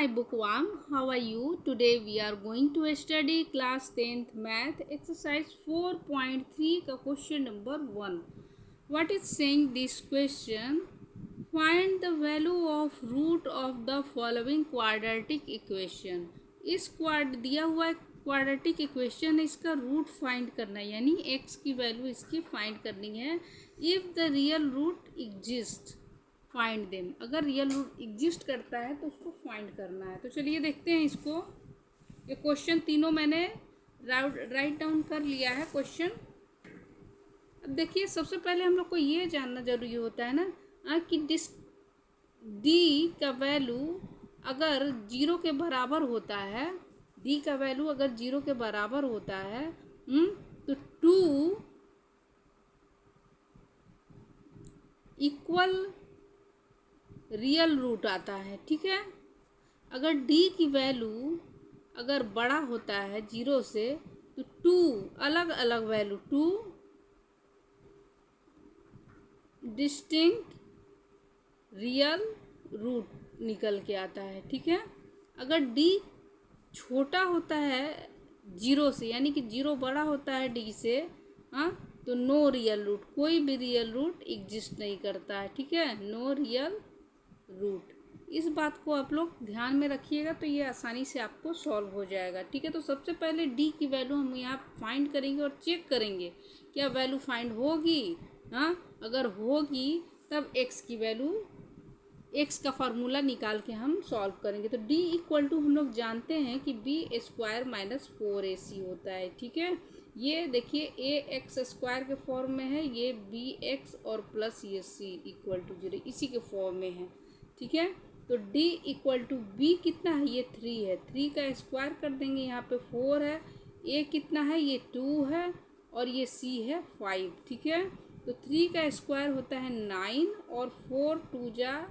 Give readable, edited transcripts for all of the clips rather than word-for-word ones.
my bookworm. How are you? Today we are going to study class 10th math exercise 4.3 का question number 1. What is saying this question? Find the value of root of the following quadratic equation. इस दिया हुआ quadratic equation है, इसका root find करना है, यानी x की वैल्यू इसकी फाइंड करनी है. If the real root exist find them. अगर रियल रूट एग्जिस्ट करता है तो उसको फाइंड करना है. तो चलिए देखते हैं इसको. ये क्वेश्चन तीनों मैंने राइट डाउन कर लिया है क्वेश्चन. अब देखिए, सबसे पहले हम लोग को ये जानना जरूरी होता है ना कि डी का वैल्यू अगर जीरो के बराबर होता है, डी का वैल्यू अगर जीरो के बराबर होता है तो टू इक्वल रियल रूट आता है. ठीक है. अगर डी की वैल्यू अगर बड़ा होता है जीरो से तो टू अलग अलग value, two distinct real root निकल के आता है. ठीक है. अगर डी छोटा होता है जीरो से, यानी कि जीरो बड़ा होता है डी से, तो नो रियल रूट, कोई भी रियल रूट एग्जिस्ट नहीं करता है. ठीक है. No real root. इस बात को आप लोग ध्यान में रखिएगा तो ये आसानी से आपको सॉल्व हो जाएगा. ठीक है. तो सबसे पहले डी की वैल्यू हम यहाँ फाइंड करेंगे और चेक करेंगे क्या वैल्यू फाइंड होगी. अगर होगी तब एक्स की वैल्यू, एक्स का फार्मूला निकाल के हम सॉल्व करेंगे. तो डी इक्वल टू हम लोग जानते हैं कि बी स्क्वायर माइनस 4ac होता है. ठीक है. ये देखिए ए एक्स स्क्वायर के फॉर्म में है, ये बी एक्स और प्लस ये सी इक्वल टू 0 इसी के फॉर्म में है. ठीक है. तो D इक्वल टू बी कितना है, ये 3 है. 3 का स्क्वायर कर देंगे, यहाँ पे 4 है. ए कितना है, ये 2 है और ये C है 5. ठीक है. तो 3 का स्क्वायर होता है 9 और 4 2 जा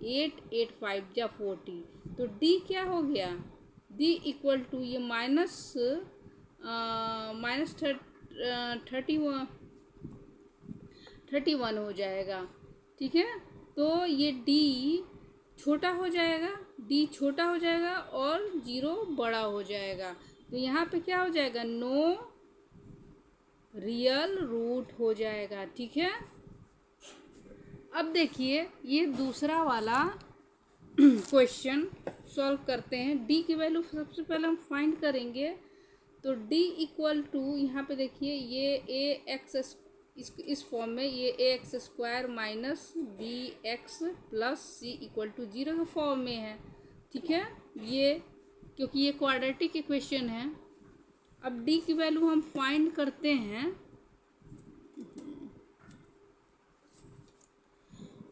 8, 8 5 जा 40. तो D क्या हो गया, D इक्वल टू ये माइनस 31 हो जाएगा. ठीक है. तो ये D छोटा हो जाएगा, D छोटा हो जाएगा और 0 बड़ा हो जाएगा. तो यहाँ पे क्या हो जाएगा, नो रियल रूट हो जाएगा. ठीक है. अब देखिए ये दूसरा वाला क्वेश्चन सॉल्व करते हैं. D की वैल्यू सबसे पहले हम फाइंड करेंगे. तो D इक्वल टू यहाँ पे देखिए ये ए एक्स इस फॉर्म में, ये A X square minus B X plus C equal to 0 के फॉर्म में है. ठीक है. ये क्योंकि ये क्वाड्रेटिक इक्वेशन है. अब डी की वैल्यू हम फाइंड करते हैं.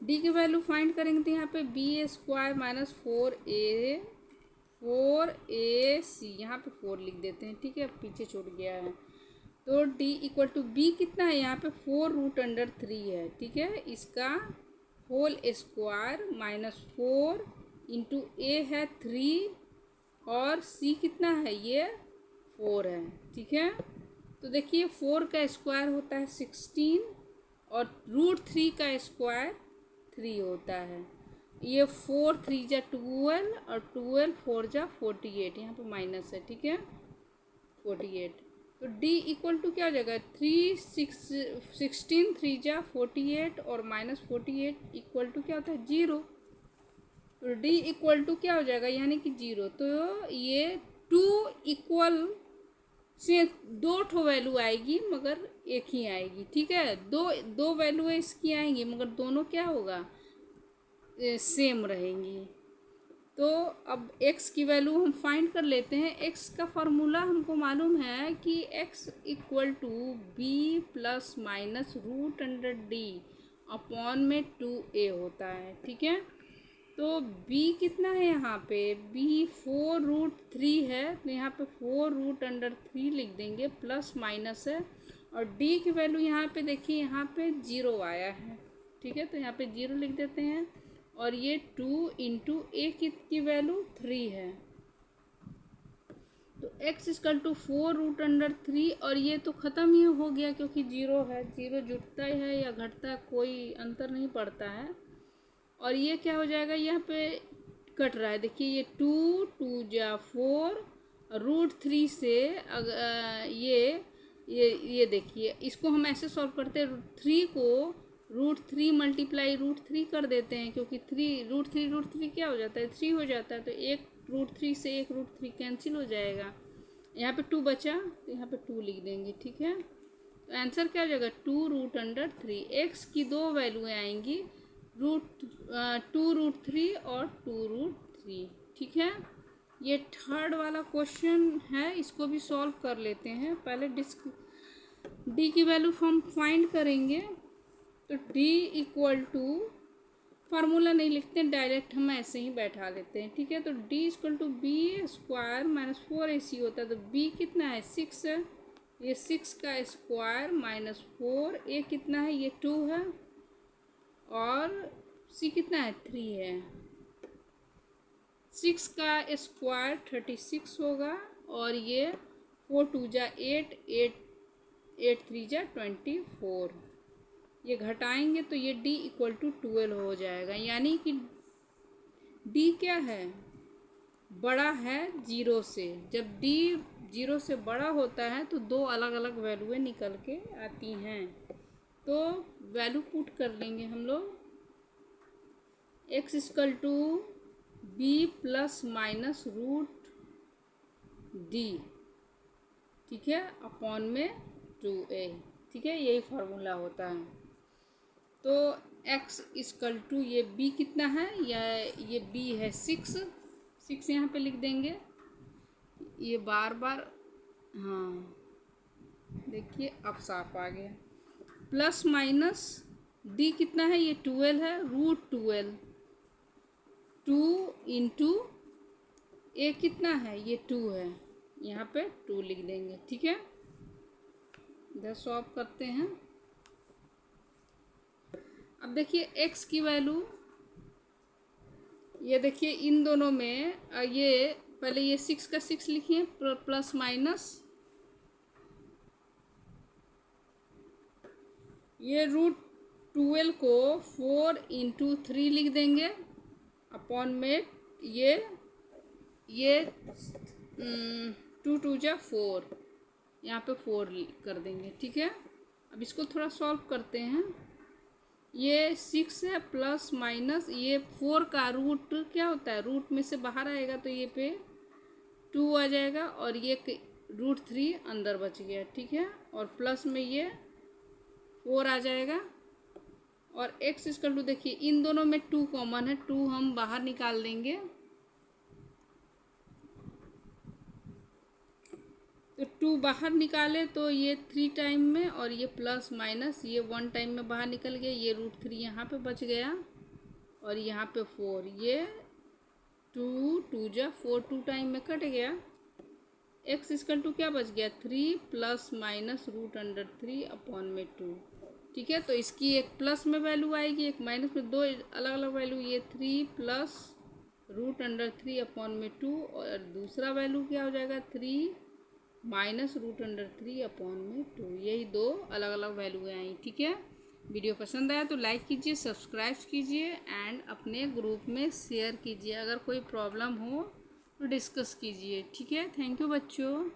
डी की वैल्यू फाइंड करेंगे तो यहाँ पे बी स्क्वायर माइनस 4ac, यहाँ पे 4 लिख देते हैं. ठीक है. पीछे छूट गया है. तो D इक्वल टू बी कितना है, यहाँ पे 4 रूट अंडर 3 है. ठीक है. इसका होल स्क्वायर माइनस 4 इंटू ए है 3 और C कितना है, ये 4 है. ठीक है. तो देखिए 4 का स्क्वायर होता है 16 और रूट 3 का स्क्वायर 3 होता है. ये 4 3 जा 12 और 12 4 जा 48, यहाँ पे माइनस है. ठीक है. 48. तो D इक्वल टू क्या हो जाएगा, 16 3 जा 48 और माइनस 48 इक्वल टू क्या होता है 0. तो D इक्वल टू क्या हो जाएगा, यानी कि 0. तो ये 2 इक्वल से 2 ठो वैल्यू आएगी मगर एक ही आएगी. ठीक है. दो वैल्यू इसकी आएंगी मगर दोनों क्या होगा, सेम रहेंगी. तो अब x की वैल्यू हम फाइंड कर लेते हैं. x का फार्मूला हमको मालूम है कि x equal to b plus minus root under d upon में 2a होता है. ठीक है. तो b कितना है, यहाँ पे b 4 रूट 3 है, तो यहाँ पे 4 रूट अंडर 3 लिख देंगे, प्लस माइनस है. और d की वैल्यू यहाँ पे देखिए, यहाँ पे 0 आया है. ठीक है. तो यहाँ पे 0 लिख देते हैं. और ये 2 इंटू ए की वैल्यू 3 है. तो x equal to 4 root under 3 और ये तो ख़त्म ही हो गया क्योंकि 0 है. 0 जुटता है या घटता है कोई अंतर नहीं पड़ता है. और ये क्या हो जाएगा, यहाँ पे कट रहा है। देखिए ये 2 2 जा 4, √3 से ये देखिए, इसको हम ऐसे सॉल्व करते हैं, 3 को √3 मल्टीप्लाई √3 कर देते हैं, क्योंकि √3 क्या हो जाता है, 3 हो जाता है। तो एक √3 से एक √3 कैंसिल हो जाएगा। यहाँ पे 2 बचा तो यहाँ पे 2 लिख देंगे, ठीक है। तो आंसर क्या हो जाएगा, 2√3। एक्स की दो वैल्यूएँ आएंगी, 2√3 और 2√3, ठीक है। ये थर्ड वाला क्वेश्चन है, इसको भी सॉल्व कर लेते हैं। पहले डी की वैल्यू हम फाइंड करेंगे। तो डी इक्वल टू, फार्मूला नहीं लिखते हैं, डायरेक्ट हम ऐसे ही बैठा लेते हैं, ठीक है। तो d equal to b square minus 4ac होता है। तो बी कितना है, 6 है, ये 6 का स्क्वायर माइनस 4, ए कितना है, ये 2 है, और सी कितना है, 3 है। 6 का स्क्वायर 36 होगा, और ये 4 2 जा 8, 8 3 जा 24। ये घटाएंगे तो ये d इक्वल टू 12 हो जाएगा। यानी कि d क्या है, बड़ा है 0 से। जब d 0 से बड़ा होता है तो दो अलग अलग वैल्यूएँ निकल के आती हैं। तो वैल्यू पुट कर लेंगे हम लोग, x equal to b plus minus √d, ठीक है, अपॉन में 2a, ठीक है। यही फार्मूला होता है। तो x इक्वल टू ये b कितना है, या ये b है 6 यहाँ पे लिख देंगे। ये बार हाँ देखिए अब साफ आ गया। प्लस माइनस d कितना है, ये 12 है, √12, 2 इंटू a कितना है, ये 2 है, यहाँ पे 2 लिख देंगे, ठीक है। इधर सॉल्व करते हैं। अब देखिए x की वैल्यू, ये देखिए इन दोनों में ये पहले ये 6 का 6 लिखिए, प्लस माइनस ये √12 को 4 इंटू 3 लिख देंगे, अपॉन में ये 2 2 जा 4, यहाँ पे 4 कर देंगे, ठीक है। अब इसको थोड़ा सॉल्व करते हैं। ये 6 है, प्लस माइनस ये 4 का रूट क्या होता है, रूट में से बाहर आएगा तो ये पे 2 आ जाएगा, और ये √3 अंदर बच गया, ठीक है। और प्लस में ये 4 आ जाएगा, और x इक्वल टू, देखिए इन दोनों में 2 कॉमन है, 2 हम बाहर निकाल देंगे। तो 2 बाहर निकाले तो ये 3 टाइम में, और ये प्लस माइनस ये 1 टाइम में बाहर निकल गया, ये √3 यहाँ पे बच गया, और यहाँ पे 4, ये 2 2 जा 4 2 टाइम में कट गया। x इक्वल टू क्या बच गया, 3 प्लस माइनस √3 अपॉन में 2, ठीक है। तो इसकी एक प्लस में वैल्यू आएगी, एक माइनस में, दो अलग अलग वैल्यू, ये 3 प्लस √3 अपॉन में 2, और दूसरा वैल्यू क्या हो जाएगा, 3 माइनस √3 अपॉन में 2। यही दो अलग अलग वैल्यूएँ आई, ठीक है। वीडियो पसंद आया तो लाइक कीजिए, सब्सक्राइब कीजिए, एंड अपने ग्रुप में शेयर कीजिए। अगर कोई प्रॉब्लम हो तो डिस्कस कीजिए, ठीक है। थैंक यू बच्चों।